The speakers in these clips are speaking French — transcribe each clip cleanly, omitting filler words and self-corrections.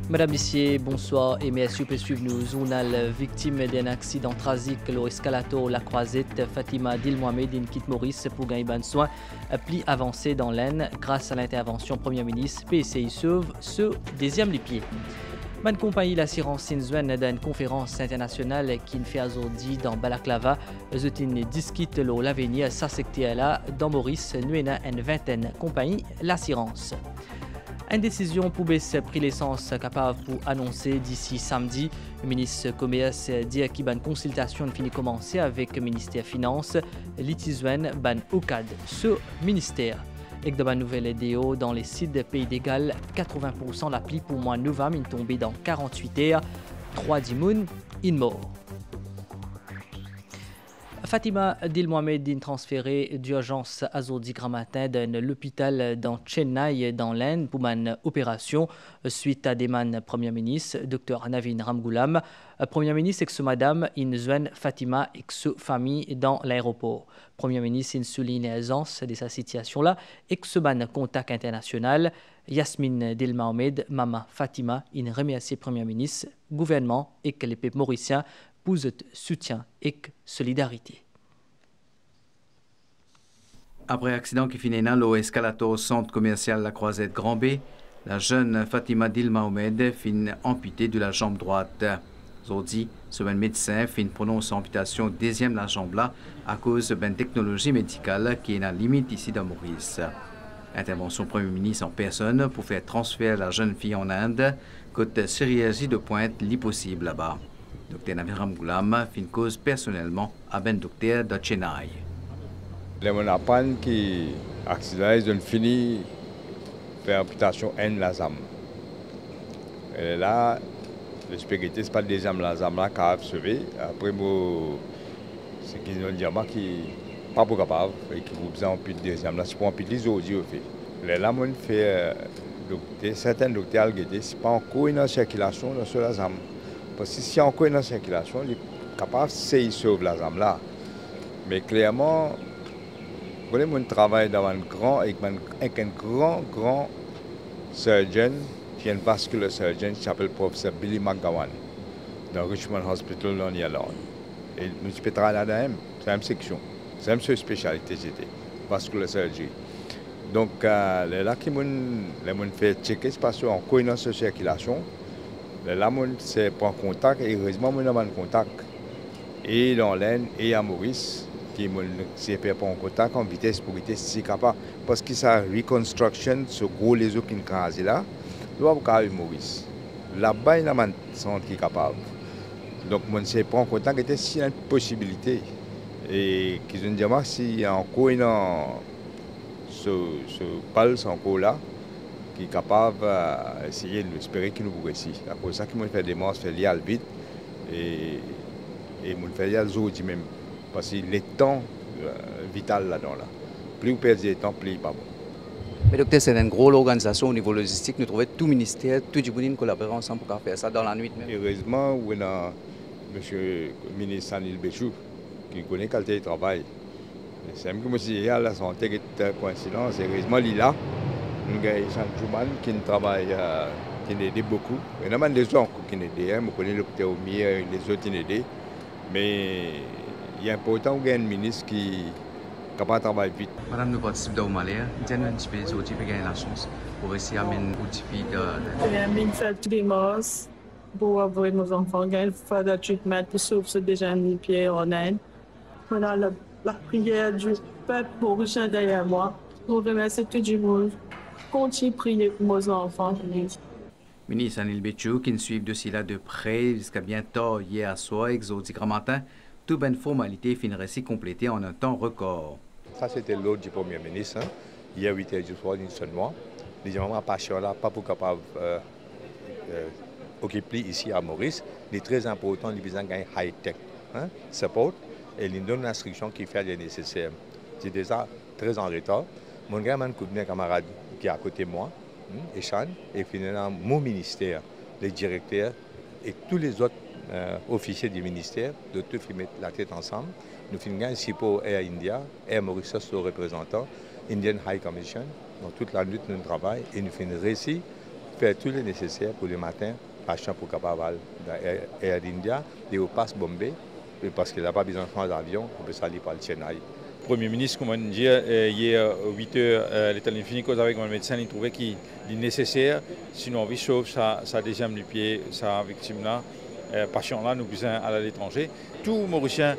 Madame, Messieurs, bonsoir et merci pour suivre nos journal victime d'un accident tragique au escalator La Croisette. Fatima Dil Mohamed in quitte Maurice pour gagner bon soin. Pli avancé dans l'Aisne grâce à l'intervention Premier ministre. PCI sauve ce deuxième les pieds. Bonne compagnie l'assurance Sinzwen d'une conférence internationale qui fait aujourd'hui dans Balaklava. Zotin discute l'avenir sa secteur là dans Maurice. Nous une vingtaine compagnie l'assurance. Une décision pour baisser prix l'essence capable pour annoncer d'ici samedi. Le ministre Commerce dit qu'il y a une consultation finit commencer avec le ministère des Finances, l'Itizwen, ban OCAD, ce ministère. Et de la nouvelle vidéo dans les sites de Pays d'Égal, 80% l'appli pour mois de novembre, il tombé dans 48 heures, 3 dimoun, in mort. Fatima Dil Mohamed transférée d'urgence à Zodi Gramatin dans l'hôpital dans Chennai, dans l'Inde, pour une opération suite à des man Premier ministre, Dr Navin Ramgoolam. Premier ministre et madame Inzwen Fatima et sa famille dans l'aéroport. Premier ministre souligne l'aisance de sa situation-là et ce ban contact international. Yasmine Dil Mohamed, maman Fatima, remercie Premier ministre, gouvernement et que les peuples mauriciens pour le soutien et solidarité. Après l'accident qui finit dans l'escalator au centre commercial La Croisette Grand B, la jeune Fatima Dil Mohamed finit amputée de la jambe droite. Aujourd'hui, ce médecin finit prononce amputation deuxième la jambe là à cause d'une technologie médicale qui est la limite ici dans Maurice. Intervention Premier ministre en personne pour faire transférer la jeune fille en Inde, côté chirurgie de pointe l'impossible là-bas. Dr Navin Ramgoolam fin cause personnellement à ben docteur de Chennai. Les gens apprennent que l'accident ils ont fini faire amputation en la zame. Et là, le spaghetti c'est pas le deuxième la zame là qui a sauvé. Après c'est qu'ils ont dit qui pas pour capable et qui vous besoin amputer deuxième là c'est pour amputer les autres au fait. Les là on fait certains docteurs qui disent c'est pas encore une circulation dans ce la zame. Parce que si il y a encore une circulation, il est capable de sauver la zame là. Mais clairement, on travaille dans avec un grand surgeon, qui est un vascular surgeon qui s'appelle professeur Billy McGowan, dans Richmond Hospital en Irlande. Et nous sommes travailler là-dedans, c'est la même section, c'est la même spécialité, c'était vascular surgery. Donc, là, qui les fait checker, c'est parce qu'on a encore une circulation. Là, c'est prendre contact et heureusement, on a un contact. Et dans l'Aisne et à Maurice, qui s'est fait prendre contact en vitesse pour être si capable. Parce que ça reconstruction, ce gros lézard qui est casé là, doit avoir Maurice. Là-bas, il y a un centre qui est capable. Donc, on s'est pris en contact et s'il y a une possibilité. Et qu'ils ont dit, s'il y a encore ce pulse encore là, qui est capable d'essayer d'espérer qu'il nous réussit. C'est pour ça qu'il fait des démarches, fait lier vite et il fait lier aujourd'hui même. Parce que le temps vital là-dedans. Là. Plus vous perdez le temps, plus il n'est pas bon. Mais docteur, c'est une grosse organisation au niveau logistique. Nous trouvons tout ministère, tout le monde collaborer ensemble pour faire ça dans la nuit même. Heureusement, on a M. le ministre Sanil Béchou qui connaît la qualité du travail. C'est même que si la santé est coïncidence, heureusement, il est là. Nous avons Jean Jouman qui travaille, qui nous aide beaucoup. Il y a des autres qui nous aident, je connais le docteur Omier, les autres qui nous aident. Mais il est important qu'il y ait un ministre qui est capable de travailler vite. Madame, nous participons au Malais, nous avons gagné la chance pour essayer d'amener l'outil de... Nous faisons tous les mois pour avoir nos enfants, faire le traitement pour sauver déjà les pieds en Inde. On a la prière du peuple mauricien derrière moi. Je remercie tout le monde. Continuez à prier pour nos enfants. Ministre Anil Béchou, qui nous suit de cela de près jusqu'à bientôt hier soir, exodi grand matin, toute bonne formalité finirait si complétée en un temps record. Ça, c'était l'ordre du Premier ministre. Hein. Hier, 8h du soir, d'une seule mois. Les gens n'ont pas là, pas pour capable occuper ici à Maurice. C'est très important, les gens gagnent high-tech support et ils donnent l'instruction qui fait les nécessaires. C'est déjà très en retard. Mon gars, un camarade qui est à côté de moi, Echan, et finalement mon ministère, les directeurs et tous les autres officiers du ministère, de tout mettre la tête ensemble. Nous finissons ici pour Air India, Air Mauritius, le représentant, Indian High Commission. Dans toute la lutte, nous travaillons et nous finissons ici, faire tout le nécessaire pour le matin, patient pour capable Air India, et au passe Bombay, parce qu'il n'a pas besoin de prendre l'avion, on peut salir par le Chennai. Le Premier ministre, comme on dit, hier à 8 h, l'état fini cause avec mon médecin, il trouvait qu'il est nécessaire, sinon on sauve sa deuxième du pied, sa victime-là, patient-là, nous besoin à l'étranger. Tout Mauricien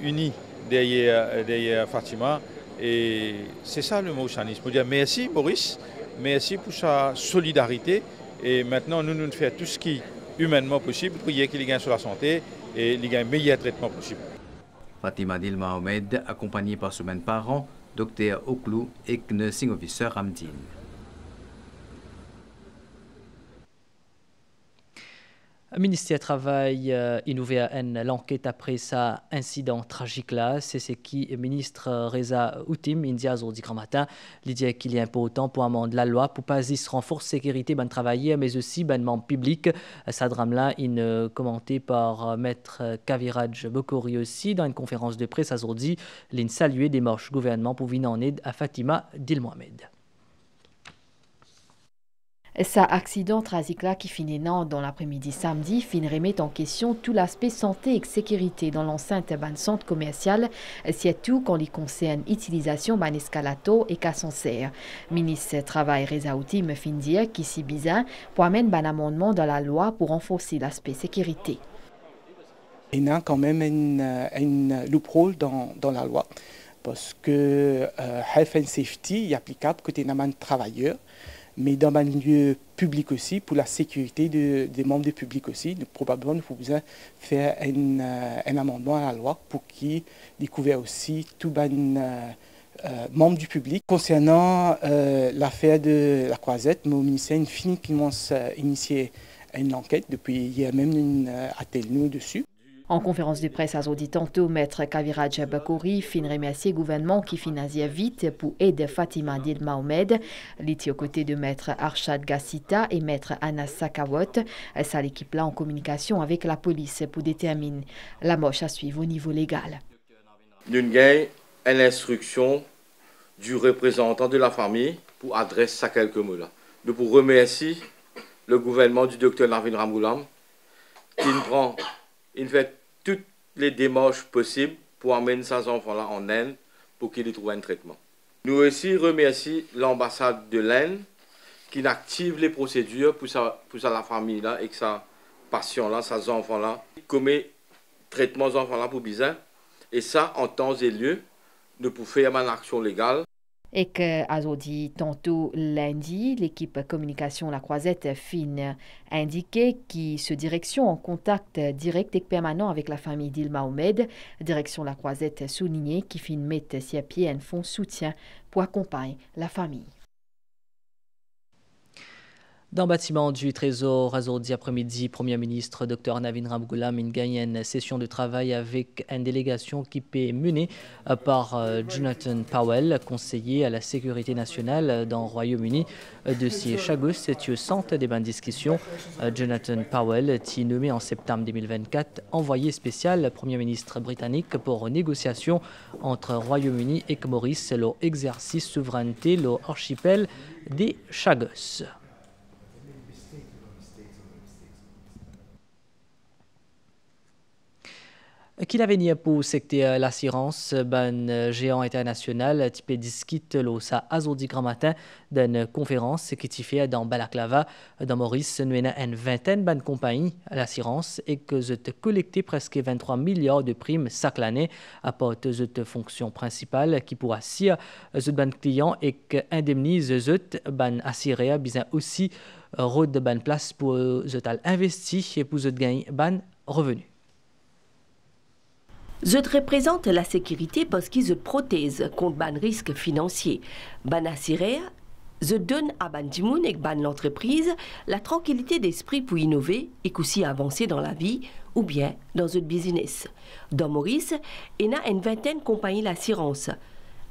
unis derrière Fatima, et c'est ça le mauricianisme. Je veux dire merci Maurice, merci pour sa solidarité, et maintenant nous faisons tout ce qui est humainement possible pour qu'il gagne sur la santé et qu'il gagne le meilleur traitement possible. Fatima Dilma Ahmed, accompagnée par son parent, Dr Oklou et nursing officer Ramdin. Le ministère du Travail innové à l'enquête après ça incident tragique là. C'est ce qui le ministre Reza Outim India aujourd'hui grand matin. Il dit qu'il est important pour amender la loi pour pas se renforcer la sécurité ben travailleurs mais aussi ben membres publics. Ça drame là une commenté par maître Kaviraj Bokori aussi dans une conférence de presse aujourd'hui. Il salué des marches gouvernement pour venir en aide à Fatima Dilmohamed. Ça accident tragique là qui finit dans l'après-midi samedi fin remet en question tout l'aspect santé et sécurité dans l'enceinte ban centre commercial, surtout quand il concerne l'utilisation ban escalato et cassancer. Ministre Travail Reza Outim fin dire qui si bizarre pour amener ban amendement dans la loi pour renforcer l'aspect sécurité. Il y a quand même une loophole dans la loi parce que health and safety est applicable côté des travailleurs. Mais dans un lieu public aussi, pour la sécurité des membres du public aussi, probablement nous pouvons besoin faire un amendement à la loi pour qu'il découvre aussi tout les membres du public. Concernant l'affaire de la Croisette, mon ministère a fini qui commence à initier une enquête depuis hier même une atelier dessus. En conférence de presse à Zodi tantôt, maître Kaviraj Bokori fin remercier le gouvernement qui financie vite pour aider Fatima Dilmohamed. Il était aux côtés de maître Arshad Gassita et maître Anas Sakawat. Ça l'équipe là en communication avec la police pour déterminer la marche à suivre au niveau légal. Nous avons une instruction du représentant de la famille pour adresser à quelques mots là. Nous pour remercier le gouvernement du docteur Navin Ramgoolam qui fait toutes les démarches possibles pour amener ces enfants-là en Inde pour qu'ils trouvent un traitement. Nous aussi remercions l'ambassade de l'Inde qui active les procédures pour la famille-là et que sa patient-là, ces enfants-là, commet traitement aux enfants-là pour bizarre. Et ça, en temps et lieu, nous pouvons faire une action légale. Et que, à dit tantôt lundi, l'équipe communication La Croisette fin indiqué qui se direction en contact direct et permanent avec la famille Dilmohamed. Direction La Croisette souligné qui fin mettre ses pieds un fonds soutien pour accompagner la famille. Dans le bâtiment du Trésor, aujourd'hui après-midi, Premier ministre Dr Navin Ramgoolam a gagné une session de travail avec une délégation qui est menée par Jonathan Powell, conseiller à la sécurité nationale dans le Royaume-Uni. De ces chagos, c'est au centre des discussions. Jonathan Powell est nommé en septembre 2024 envoyé spécial Premier ministre britannique pour négociations entre Royaume-Uni et Maurice, leur exercice souveraineté, leur archipel des Chagos. Qu'il a venu pour le secteur l'assurance, ben géant international, type discute sa azodi grand matin d'une conférence qui est fait dans Balaklava, dans Maurice, nous avons une vingtaine de compagnies à l'assurance et que je te collecté presque 23 milliards de primes chaque année à part de fonction principale qui pour assurer les clients et qu'indemnise les ban assurés bien aussi route de ban place pour les investir et pour les gagner ban revenus. Je représente la sécurité parce qu'ils se protègent contre ban risque financier. Ban assuré, je donne à ban dimoun et ban l'entreprise la tranquillité d'esprit pour innover et aussi avancer dans la vie ou bien dans un business. Dans Maurice, il y a une vingtaine de compagnies d'assurance.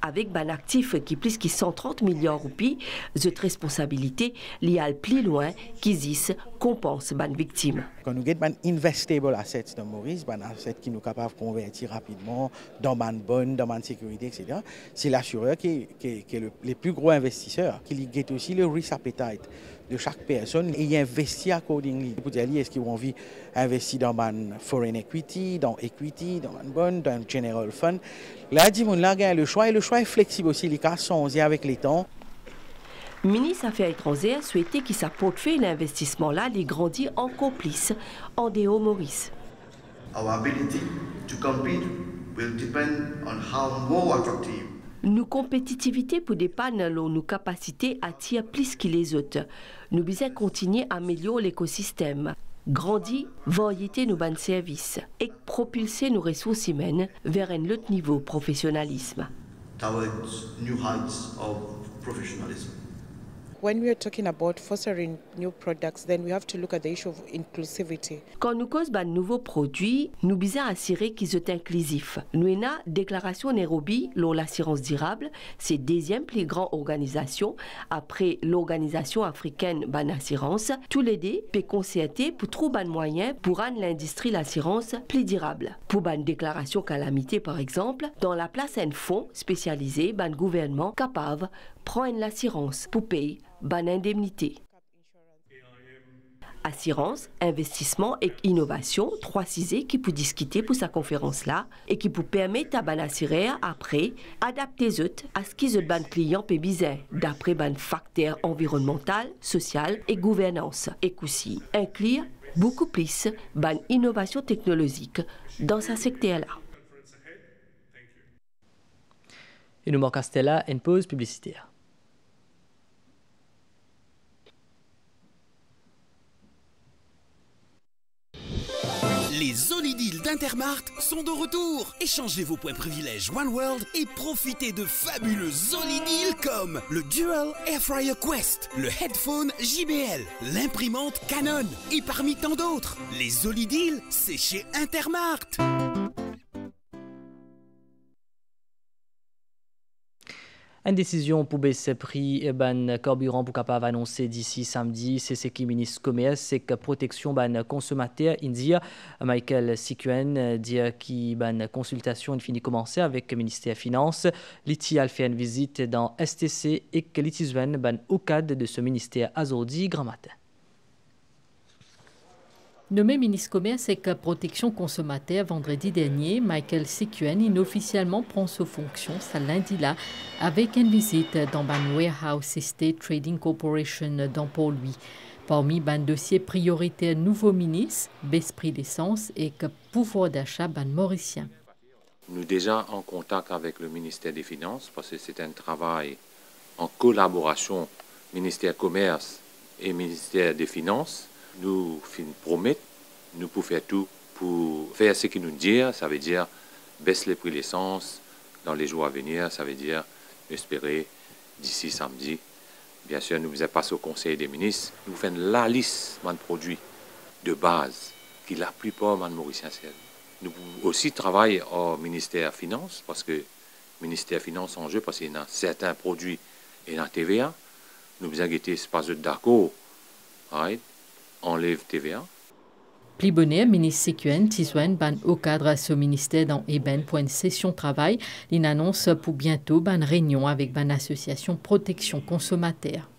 avec un actif qui plus qui 130 millions de roupies, cette responsabilité liée à plus loin qui disent compense ban victime. Quand nous avons des investable assets dans Maurice, des assets qui nous capables de convertir rapidement dans une bonne, dans une sécurité, etc., c'est l'assureur qui est le plus gros investisseur, qui guette aussi le risk appetite de chaque personne et y investit accordingly. Pour dire, est-ce qu'ils ont envie d'investir dans une foreign equity, dans une bonne, dans un general fund. Là, il y a le choix et le choix est flexible aussi, les cas sont avec les temps. Le ministre des Affaires étrangères souhaitait que sa portefeuille d'investissement-là les grandit en complice en déo Maurice. Our ability to compete will depend on how more attractive. Nous compétitivité pour dépanner nos capacités à tirer plus que les autres. Nous devons continuer à améliorer l'écosystème, grandir, variété nos bons services et propulser nos ressources humaines vers un autre niveau de professionnalisme. Towards new heights of professionalism. When we are talking about fostering new products, then we have to look at the issue of inclusivity. Quand nous causons de nouveaux produits, nous devons assurer qu'ils soient inclusifs. Nous avons la déclaration Nairobi, l'assurance durable, c'est la deuxième plus grande organisation après l'organisation africaine d'assurance. Tous les deux peuvent concerter pour trouver un moyen pour rendre l'industrie de l'assurance plus durable. Pour une déclaration calamité, par exemple, dans la place un fonds spécialisé, un gouvernement capable de prendre l'assurance pour payer une indemnité. Assurance, investissement et innovation, 3 sujets qui peuvent discuter pour sa conférence-là et qui peuvent permettre à ban assureur après adapter à ce qu'ils ont clients peuvent besoin d'après ban facteurs environnemental, social et gouvernance et aussi inclure beaucoup plus ban innovation technologique dans ce secteur-là. Et nous manquons là une pause publicitaire. Les Zolideals d'Intermart sont de retour. Échangez vos points privilèges One World et profitez de fabuleux Zolideals comme le Dual Air Fryer Quest, le headphone JBL, l'imprimante Canon et parmi tant d'autres. Les Zolideals, c'est chez Intermart. Une décision pour baisser le prix ban carburant pour capable annoncer d'ici samedi, c'est ce qui ministre commerce c'est que protection ban consommateur indien Michael Sikuen dit qui ban consultation finit commencer avec le ministère des Finances. L'ITI a fait une visite dans STC et que l'ITI ban au cadre de ce ministère azordi grand matin. Nommé ministre commerce et protection consommateur vendredi dernier, Michael Sikuen inofficiellement prend ses fonctions ce lundi-là avec une visite dans le Warehouse Estate Trading Corporation dans Port-Louis. Parmi les dossiers prioritaires nouveau ministre, baisse prix d'essence et pouvoir d'achat mauricien. Nous sommes déjà en contact avec le ministère des Finances parce que c'est un travail en collaboration ministère commerce et ministère des Finances. Nous promettons, nous pouvons faire tout pour faire ce qu'ils nous disent. Ça veut dire baisser les prix de l'essence dans les jours à venir. Ça veut dire espérer d'ici samedi. Bien sûr, nous faisons passer au Conseil des ministres. Nous faisons la liste de produits de base qui la plupart de Mauriciens servent. Nous pouvons aussi travailler au ministère des Finances parce que le ministère des Finances en jeu parce qu'il y a certains produits et dans TVA. Nous faisons guetter ce pas d'accord. Right? Enlève TVA. Pli bonnet, ministre Sikuen, Tiswen, ban au cadre à ce ministère dans Eben pour une session de travail. Il annonce pour bientôt ban réunion avec ban association protection consommateur.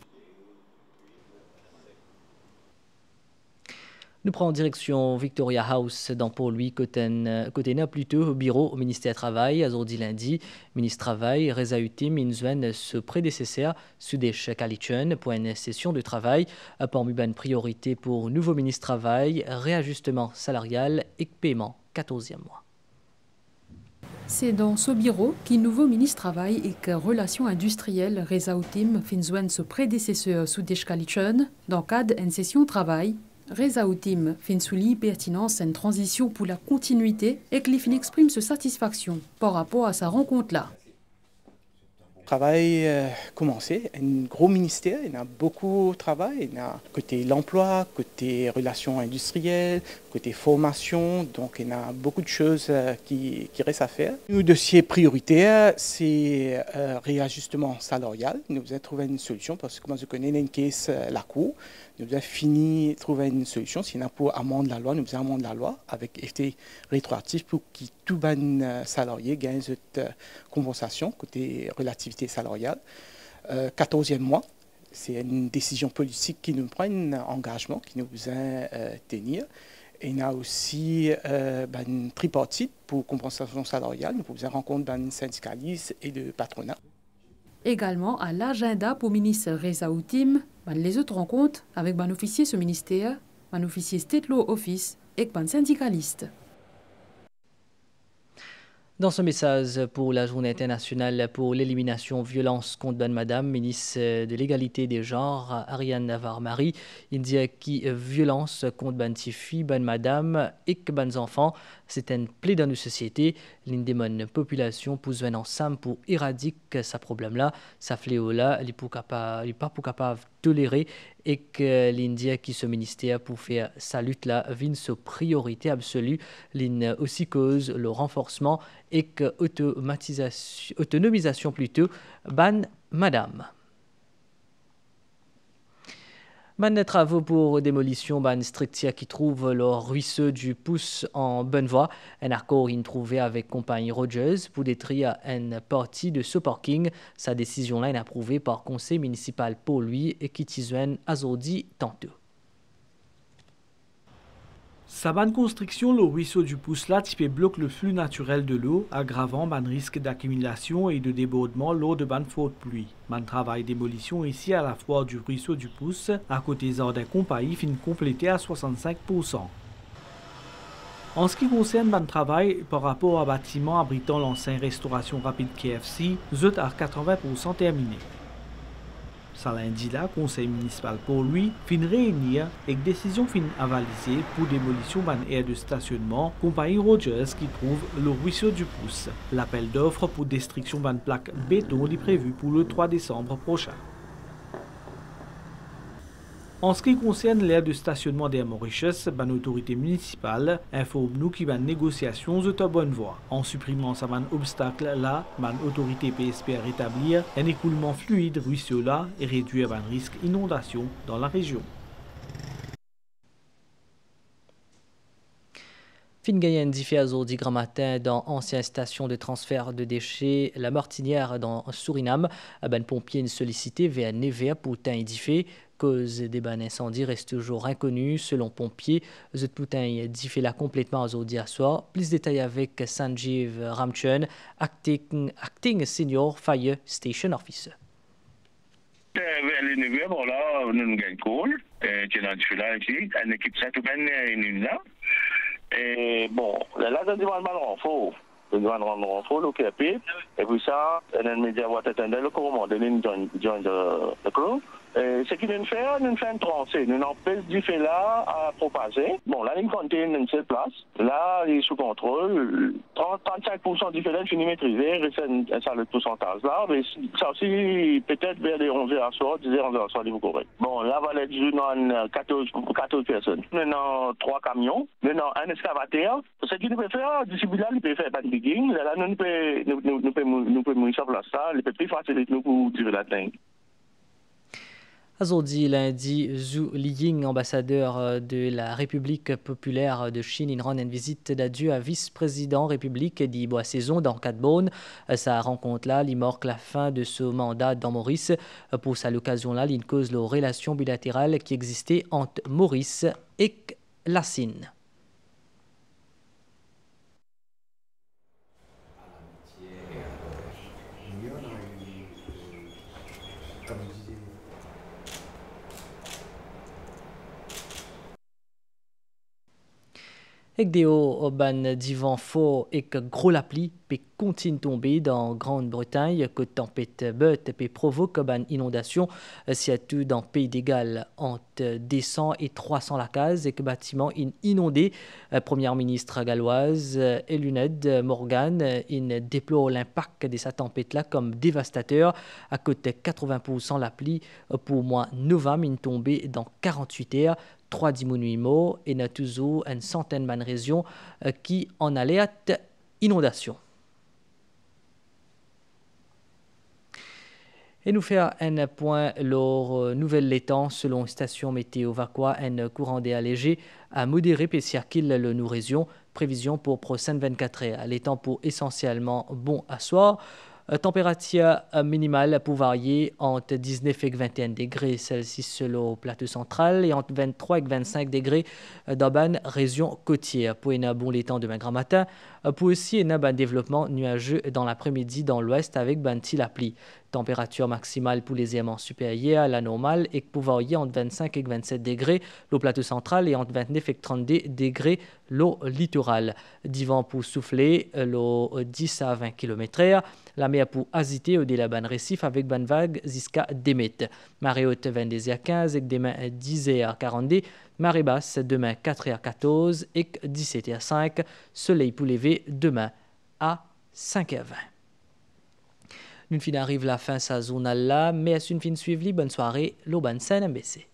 Nous prenons direction Victoria House dans Port-Louis, côté plutôt au bureau au ministère du Travail. Aujourd'hui lundi, ministre du Travail, Reza Utim, Inzwen, ce prédécesseur, Sudesh Kalichun, pour une session de travail. Parmi une priorité pour nouveau ministre du Travail, réajustement salarial et paiement 14e mois. C'est dans ce bureau qu'un nouveau ministre Travail et que Relations industrielles Reza Utim, Finzwen, ce prédécesseur Sudesh Kalichun, dans le cadre d'une session de travail. Reza Utim fin souligne pertinence une transition pour la continuité et que l'IFIN exprime sa satisfaction par rapport à sa rencontre-là. Le travail commencé, un gros ministère, il y a beaucoup de travail, il y a côté l'emploi, côté relations industrielles, côté formation, donc il y a beaucoup de choses qui restent à faire. Le dossier prioritaire, c'est réajustement salarial. Nous avons trouvé une solution parce que, comme je connais, une caisse la Cour. Nous avons fini de trouver une solution. Sinon, pour amender la loi, nous avons amendé la loi avec effet rétroactif pour que tout les salarié gagne cette compensation côté relativité salariale. 14e mois. C'est une décision politique qui nous prend un engagement, qui nous a tenir. Et il y a aussi une tripartite pour compensation salariale. Nous pouvons rencontrer des syndicalistes et de patronat. Également à l'agenda pour le ministre Reza Outim, les autres rencontres avec un officier ce ministère, un officier State Law Office et un syndicaliste. Dans ce message pour la Journée internationale pour l'élimination violence contre Ban Madame, ministre de l'égalité des genres, Ariane Navarre-Marie, il dit que violence contre Ban Tifi, Ban Madame et que Ban enfants, c'est un plaie dans nos sociétés. L'une des bonnes populations pour jouer ensemble pour éradiquer ce problème-là, ce fléau-là, il n'est pas capable de tolérer et que l'Indien qui ce ministère pour faire sa lutte là vient sa priorité absolue, l'in aussi cause le renforcement et que autonomisation plutôt ban madame. Ban travaux pour démolition ban strictia qui trouve le ruisseau du Pouce en bonne voie. Un accord in trouvé avec compagnie Rogers pour détruire une partie de ce parking. Sa décision-là est approuvée par conseil municipal pour lui et qui tisuen azordi tantôt. Sa bonne construction, le ruisseau du Pouce là, bloque le flux naturel de l'eau, aggravant ban risque d'accumulation et de débordement lors de ban forte pluie. Ban travail démolition ici à la fois du ruisseau du Pouce, à côté d'un compagnie fin complété à 65%. En ce qui concerne ban travail par rapport à bâtiment abritant l'ancien restauration rapide KFC, zut à 80% terminé. Ça lundi là, conseil municipal pour lui, fin réunir et décision fin avalisée pour démolition ban aire de stationnement, compagnie Rogers qui trouve le ruisseau du Pouce. L'appel d'offres pour destruction ban plaque béton est prévu pour le 3 décembre prochain. En ce qui concerne l'aire de stationnement des Mauritius, ban autorité municipale informe nous qu'il ban négociations de ta bonne voie. En supprimant sa ban obstacle là, ban autorité PSP à rétablir un écoulement fluide ruisseau là et réduire ban risque inondation dans la région. Fin gayen diffé azordi grand matin dans ancienne station de transfert de déchets La Martinière dans Suriname. Ben pompier sollicité vers Nevers pour teint diffé. Cause des ban incendies reste toujours inconnue selon pompiers. The Poutin diffé là complètement azordi à soir. Plus de détails avec Sanjeev Ramchun, acting senior fire station officer. Vers les Nevers, bon là, nous avons gagné call. Tu es là ici, une équipe Saint-Ouen là. Et bon, là, on demande un renfort. On demande un renfort, l'OKP. Et puis ça, on média va attendre le commandant de l'une de crew. Ce qu'il nous fait un tranché. Nous empêchons du fait là à propager. Bon, là, il contient une seule place. Là, il est sous contrôle. 35% du fait là, finit maîtrisé. Ça, le pourcentage là. Mais ça aussi, peut-être vers les 11h à soir, 10h à soir, il vous correct. Bon, là, va être juste 14 personnes. Maintenant, 3 camions. Maintenant, un excavateur. Ce qu'il peut faire, d'ici là, il peut faire pas de digging. Là, nous pouvons mourir sur place. Ça, il peut plus faciliter nous pour tirer la dingue. Azordi lundi, Zhu Liying, ambassadeur de la République populaire de Chine, il rend une visite d'adieu à vice-président République dit bois saison dans Cadbone. Sa rencontre-là, il marque la fin de ce mandat dans Maurice. Pour cette occasion-là, il cause la relation bilatérale qui existait entre Maurice et la Chine. Avec des hauts ban divan fort et que gros la pluie peut continue tomber dans Grande-Bretagne, que tempête but peut provoque ban inondation, surtout dans Pays de Galles entre 200 et 300 la case et que bâtiment inondé. Première ministre galloise Eluned Morgan déplore l'impact de cette tempête là comme dévastateur. À côté 80% la pluie pour moins novembre tombée dans 48 heures. 3 diminuimo et n'a toujours une centaine de régions qui en alerte inondation. Et nous faire un point leur nouvelle l'étang selon station météo Vacqua, un courant d'air léger à modéré Pessiakil le nous région. Prévision pour prochaine 24 heures. L'étang pour essentiellement bon à soir. Température minimale pour varier entre 19 et 21 degrés Celsius sur le plateau central et entre 23 et 25 degrés dans la région côtière. Pour un bon l'étang demain grand matin, pour aussi un développement nuageux dans l'après-midi dans l'ouest avec la pluie. Température maximale pour les éléments supérieurs à la normale et pour varier entre 25 et 27 degrés le plateau central et entre 29 et 32 degrés le littoral. Divan pour souffler le 10 à 20 km/h. La mer pour agiter au delà ban récif avec ban vague jusqu'à 2 mètres. Marée haute 22h15 et demain 10h42. Marée basse demain 4h14 et 17h05. Soleil pour lever demain à 5h20. Nous fin arrive la fin sa zone là, mais à une fin suivie, bonne soirée, l'Auban MBC.